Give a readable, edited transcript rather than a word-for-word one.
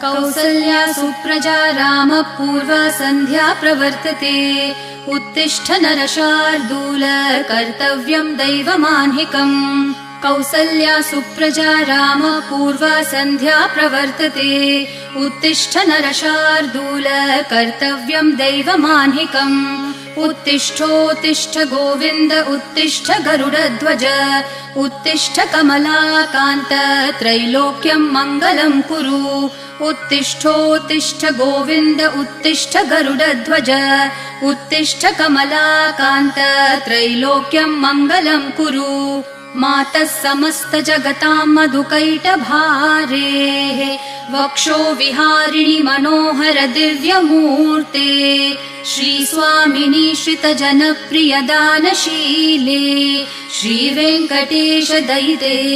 कौसल्या सुप्रजा रामपूर्वा सन्ध्या प्रवर्तते। उत्तिष्ठ नरशार्दूल कर्तव्यं दैवमान्हिकम्। कौसल्या सुप्रजा रामपूर्वा सन्ध्या प्रवर्तते। उत्तिष्ठ नरशार्दूल कर्तव्यं दैवमान्हिकम्। उत्तिष्ठोत्तिष्ठ गोविन्द उत्तिष्ठ गरुडध्वज। उत्तिष्ठ कमलाकान्त त्रैलोक्यं मङ्गलं कुरु। उत्तिष्ठोत्तिष्ठ गोविन्द उत्तिष्ठ गरुडध्वज। उत्तिष्ठ कमलाकान्त त्रैलोक्यं मङ्गलं कुरु। मातः समस्त जगतां मधुकैटभारेः वक्षो विहारिणि मनोहर दिव्यमूर्ते। श्रीस्वामिनि श्रितजनप्रिय दानशीले श्रीवेङ्कटेश दयिते।